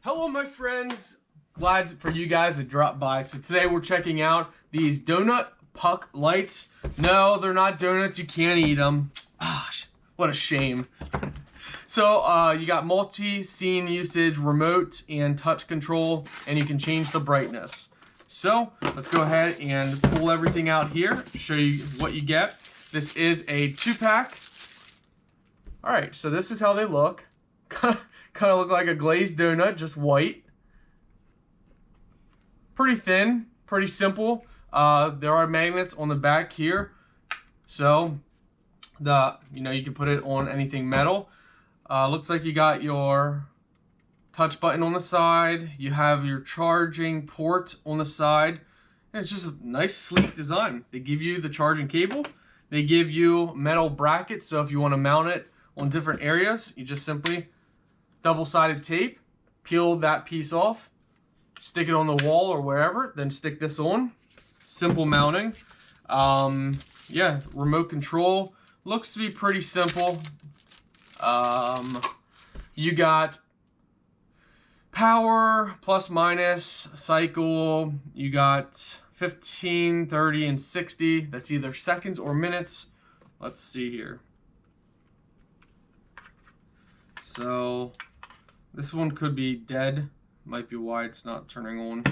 Hello my friends, glad for you guys to drop by. So today we're checking out these donut puck lights. No, they're not donuts, you can't eat them. Gosh, what a shame. So you got multi-scene usage, remote and touch control, and you can change the brightness. So let's go ahead and pull everything out here, show you what you get. This is a 2-pack. Alright, so this is how they look. Kind of look like a glazed donut, just white. Pretty thin, pretty simple. There are magnets on the back here, so you can put it on anything metal. Looks like you got your touch button on the side. You have your charging port on the side. And it's just a nice, sleek design. They give you the charging cable. They give you metal brackets, so if you want to mount it on different areas, you just simply double-sided tape, peel that piece off, stick it on the wall or wherever, then stick this on. Simple mounting. Yeah, remote control. Looks to be pretty simple. You got power, plus minus, cycle. You got 15, 30, and 60. That's either seconds or minutes. Let's see here. So this one could be dead. Might be why it's not turning on.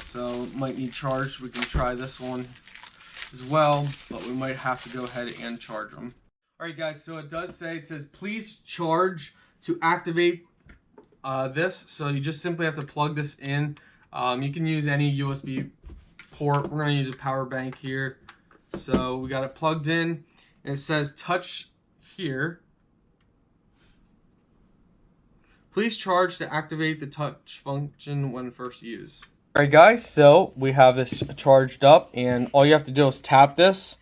So it might need charged. We can try this one as well, but we might have to go ahead and charge them. Alright guys, so it does say, it says please charge to activate this. So you just simply have to plug this in. You can use any USB port. We're going to use a power bank here. So we got it plugged in, and it says touch here. Please charge to activate the touch function when first used. Alright guys, so we have this charged up, and all you have to do is tap this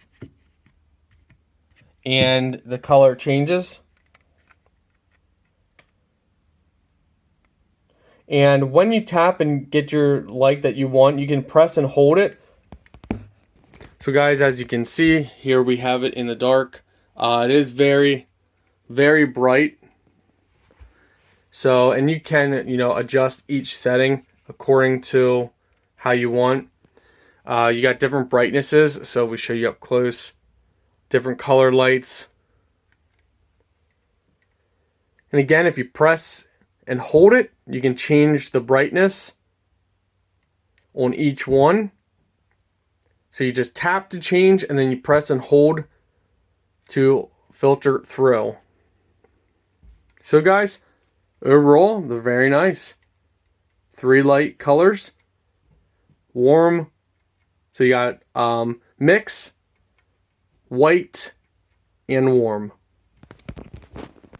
and the color changes. And when you tap and get your light that you want, you can press and hold it. So guys, as you can see, here we have it in the dark. It is very, very bright. So, and you can, adjust each setting according to how you want. You got different brightnesses, so we show you up close. Different color lights. And again, if you press and hold it, you can change the brightness on each one. So you just tap to change, and then you press and hold to filter through. So guys, overall, they're very nice. 3 light colors. Warm. So you got mix, white, and warm.